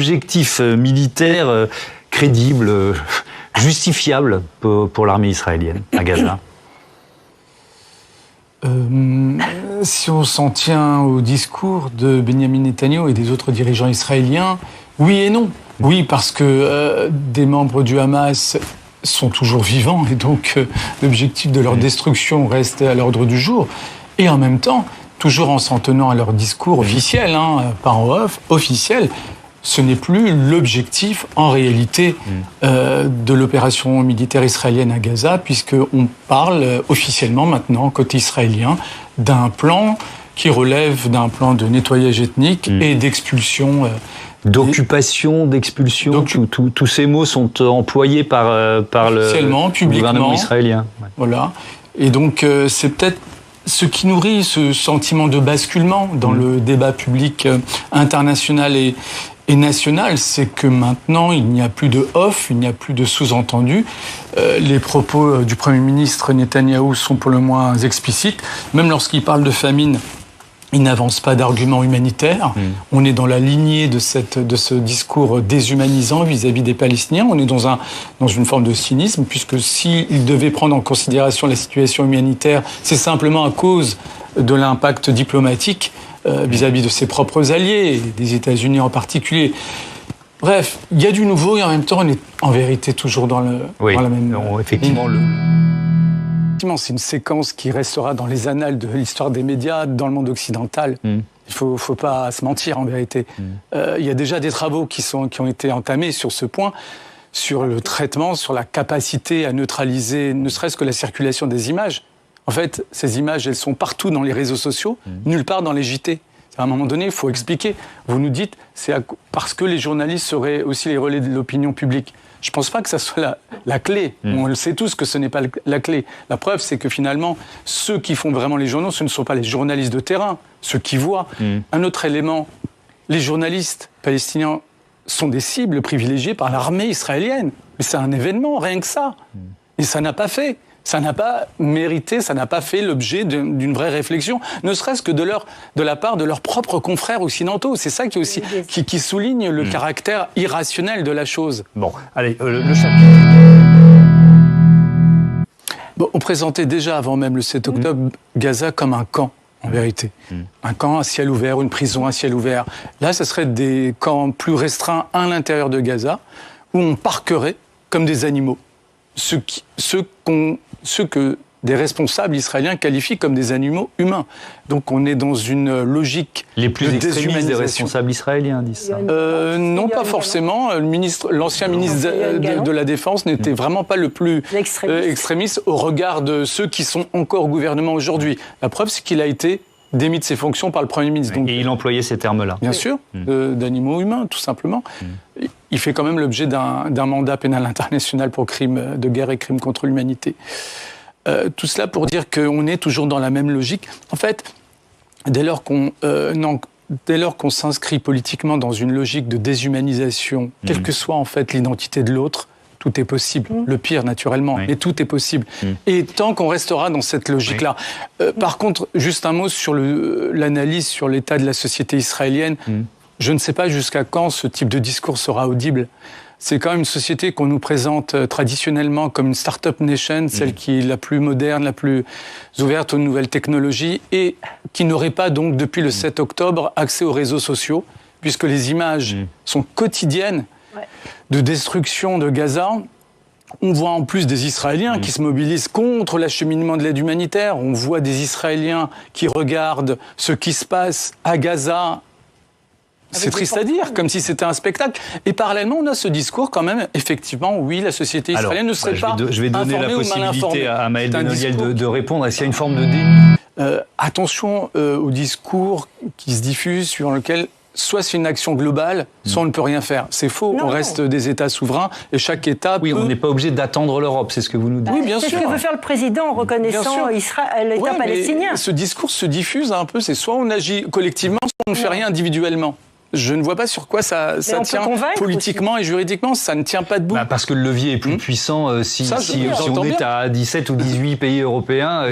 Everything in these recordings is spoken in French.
objectif militaire crédible, justifiable pour l'armée israélienne à Gaza? Si on s'en tient au discours de Benjamin Netanyahou et des autres dirigeants israéliens, oui et non. Oui, parce que des membres du Hamas sont toujours vivants et donc l'objectif de leur destruction reste à l'ordre du jour. Et en même temps, toujours en s'en tenant à leur discours officiel, pas en off, officiel, ce n'est plus l'objectif en réalité de l'opération militaire israélienne à Gaza, puisqu'on parle officiellement maintenant, côté israélien, d'un plan qui relève d'un plan de nettoyage ethnique et d'expulsion. D'occupation, d'expulsion, tous ces mots sont employés par le gouvernement israélien. Ouais. Voilà. Et donc, c'est peut-être ce qui nourrit ce sentiment de basculement dans le débat public international et national, c'est que maintenant, il n'y a plus de off, il n'y a plus de sous-entendu. Les propos du Premier ministre Netanyahou sont pour le moins explicites. Même lorsqu'il parle de famine, il n'avance pas d'arguments humanitaires. On est dans la lignée de ce discours déshumanisant vis-à-vis des Palestiniens. On est dans une forme de cynisme, puisque s'il devait prendre en considération la situation humanitaire, c'est simplement à cause de l'impact diplomatique vis-à-vis de ses propres alliés, des États-Unis en particulier. Bref, il y a du nouveau et en même temps, on est en vérité toujours dans la même... Effectivement, c'est une séquence qui restera dans les annales de l'histoire des médias dans le monde occidental. Il ne faut pas se mentir, en vérité. Il y a déjà des travaux qui ont été entamés sur ce point, sur le traitement, sur la capacité à neutraliser ne serait-ce que la circulation des images. En fait, ces images, elles sont partout dans les réseaux sociaux, nulle part dans les JT. À un moment donné, il faut expliquer. Vous nous dites, c'est parce que les journalistes seraient aussi les relais de l'opinion publique. Je ne pense pas que ça soit la clé. On le sait tous que ce n'est pas la clé. La preuve, c'est que finalement, ceux qui font vraiment les journaux, ce ne sont pas les journalistes de terrain, ceux qui voient. Un autre élément, les journalistes palestiniens sont des cibles privilégiées par l'armée israélienne. Mais c'est un événement, rien que ça. Et ça n'a pas fait. Ça n'a pas mérité, ça n'a pas fait l'objet d'une vraie réflexion, ne serait-ce que de la part de leurs propres confrères occidentaux. C'est ça qui souligne le caractère irrationnel de la chose. Bon, allez, le chapitre. Bon, on présentait déjà avant même le 7 octobre Gaza comme un camp, en vérité. Un camp à ciel ouvert, une prison à ciel ouvert. Là, ce serait des camps plus restreints à l'intérieur de Gaza, où on parquerait comme des animaux ce que des responsables israéliens qualifient comme des animaux humains. Donc on est dans une logique les plus de extrémistes des responsables israéliens disent ça. Non, pas forcément. L'ancien ministre de la Défense n'était vraiment pas le plus extrémiste au regard de ceux qui sont encore au gouvernement aujourd'hui. La preuve, c'est qu'il a été démis de ses fonctions par le Premier ministre. Donc, et il employait ces termes-là. Bien sûr, d'animaux humains, tout simplement. Il fait quand même l'objet d'un mandat pénal international pour crimes de guerre et crimes contre l'humanité. Tout cela pour dire qu'on est toujours dans la même logique. En fait, dès lors qu'on s'inscrit politiquement dans une logique de déshumanisation, quelle que soit en fait l'identité de l'autre, tout est possible. Le pire, naturellement, mais tout est possible. Et tant qu'on restera dans cette logique-là. Par contre, juste un mot sur l'analyse sur l'état de la société israélienne. Je ne sais pas jusqu'à quand ce type de discours sera audible. C'est quand même une société qu'on nous présente traditionnellement comme une start-up nation, celle qui est la plus moderne, la plus ouverte aux nouvelles technologies, et qui n'aurait pas donc, depuis le 7 octobre, accès aux réseaux sociaux, puisque les images sont quotidiennes de destruction de Gaza. On voit en plus des Israéliens qui se mobilisent contre l'acheminement de l'aide humanitaire. On voit des Israéliens qui regardent ce qui se passe à Gaza. C'est triste à dire, comme si c'était un spectacle. Et parallèlement, on a ce discours quand même, effectivement, oui, la société israélienne ne serait pas je vais donner la possibilité à Maël Benoliel de répondre. Est-ce qu'il y a une forme de déni attention au discours qui se diffuse, suivant lequel soit c'est une action globale, soit on ne peut rien faire. C'est faux, on reste des États souverains et chaque État peut... on n'est pas obligé d'attendre l'Europe, c'est ce que vous nous dites. Oui, bien sûr. C'est ce que veut faire le président en reconnaissant l'État palestinien. Ce discours se diffuse un peu, c'est soit on agit collectivement, soit on ne fait rien individuellement. Je ne vois pas sur quoi ça tient politiquement et juridiquement. Ça ne tient pas debout. Parce que le levier est plus puissant si on est à 17 ou 18 pays européens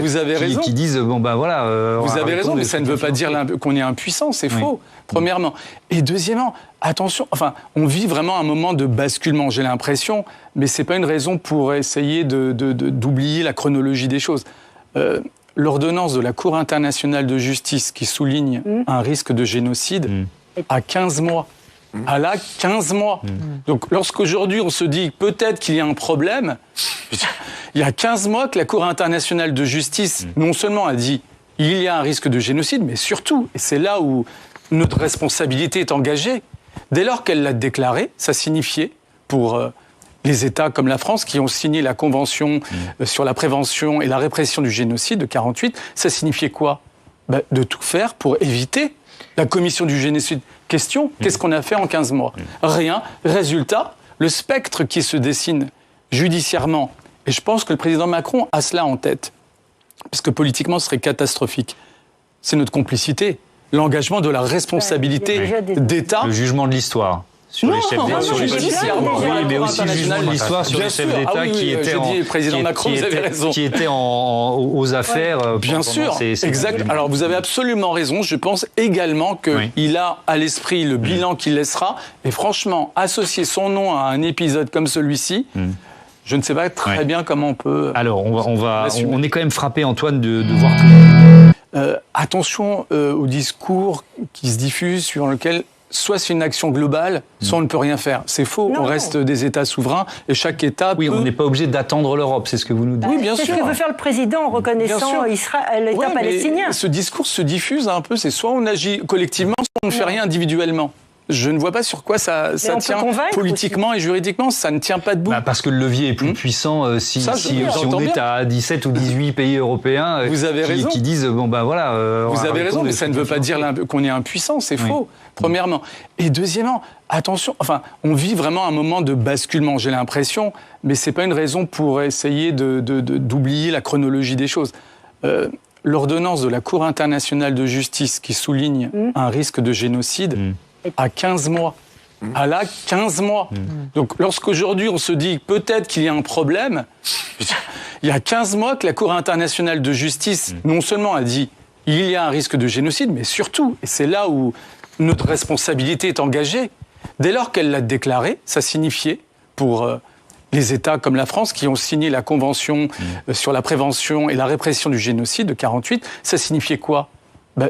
qui disent bon ben voilà. Vous avez raison, mais ça ne veut pas dire qu'on est impuissant, c'est faux. Premièrement. Et deuxièmement, attention, on vit vraiment un moment de basculement, j'ai l'impression, mais c'est pas une raison pour essayer d'oublier la chronologie des choses. L'ordonnance de la Cour internationale de justice qui souligne un risque de génocide à 15 mois. À là, 15 mois. Donc, lorsqu'aujourd'hui, on se dit peut-être qu'il y a un problème, il y a 15 mois que la Cour internationale de justice, non seulement a dit il y a un risque de génocide, mais surtout, et c'est là où notre responsabilité est engagée, dès lors qu'elle l'a déclaré, ça signifiait pour les États comme la France qui ont signé la Convention sur la prévention et la répression du génocide de 1948, ça signifiait quoi ? De tout faire pour éviter la commission du génocide. Question, qu'est-ce qu'on a fait en 15 mois ? Rien. Résultat, le spectre qui se dessine judiciairement, et je pense que le président Macron a cela en tête, parce que politiquement ce serait catastrophique, c'est notre complicité, l'engagement de la responsabilité d'État. Le jugement de l'histoire. Sur les chefs d'État, oui, mais aussi le jugement de l'histoire sur les chefs d'État qui étaient aux affaires. Bien sûr, exact. Alors vous avez absolument raison. Je pense également qu'il a à l'esprit le bilan qu'il laissera. Et franchement, associer son nom à un épisode comme celui-ci. Je ne sais pas très bien comment on peut. Alors, on est quand même frappé, Antoine, de voir que. Attention au discours qui se diffuse sur lequel. Soit c'est une action globale, soit on ne peut rien faire. C'est faux, on reste des États souverains et chaque État peut... on n'est pas obligé d'attendre l'Europe, c'est ce que vous nous dites. Oui, bien sûr. C'est ce que veut faire le président en reconnaissant l'État palestinien. Ce discours se diffuse un peu, c'est soit on agit collectivement, soit on ne fait rien individuellement. Je ne vois pas sur quoi ça tient politiquement et juridiquement, ça ne tient pas debout. Parce que le levier est plus puissant si on est à 17 ou 18 pays européens qui disent bon ben voilà. Vous avez raison, mais ça ne veut pas dire qu'on est impuissant, c'est faux. Premièrement. Et deuxièmement, attention, on vit vraiment un moment de basculement, j'ai l'impression, mais c'est pas une raison pour essayer d'oublier la chronologie des choses. L'ordonnance de la Cour internationale de justice qui souligne un risque de génocide à 15 mois. À là, 15 mois. Donc, lorsqu'aujourd'hui, on se dit peut-être qu'il y a un problème, il y a 15 mois que la Cour internationale de justice, non seulement a dit il y a un risque de génocide, mais surtout, et c'est là où notre responsabilité est engagée, dès lors qu'elle l'a déclaré, ça signifiait pour les États comme la France qui ont signé la Convention sur la prévention et la répression du génocide de 1948, ça signifiait quoi ?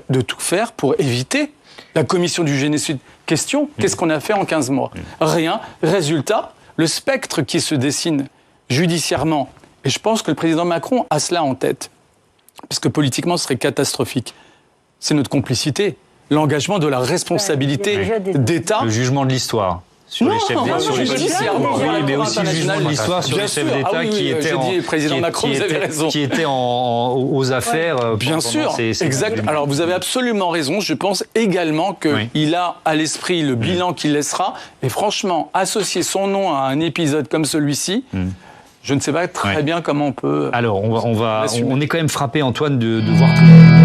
De tout faire pour éviter la commission du génocide. Question, qu'est-ce qu'on a fait en 15 mois ? Rien. Résultat, le spectre qui se dessine judiciairement, et je pense que le président Macron a cela en tête, parce que politiquement ce serait catastrophique, c'est notre complicité, l'engagement de la responsabilité d'État. Le jugement de l'histoire. Sur les chefs d'État, oui, mais aussi le jugement de l'histoire sur les chefs d'État qui étaient aux affaires. Bien sûr, exact. Alors vous avez absolument raison. Je pense également qu'il a à l'esprit le bilan qu'il laissera. Et franchement, associer son nom à un épisode comme celui-ci. Je ne sais pas très bien comment on peut. Alors, on est quand même frappé, Antoine, de voir que.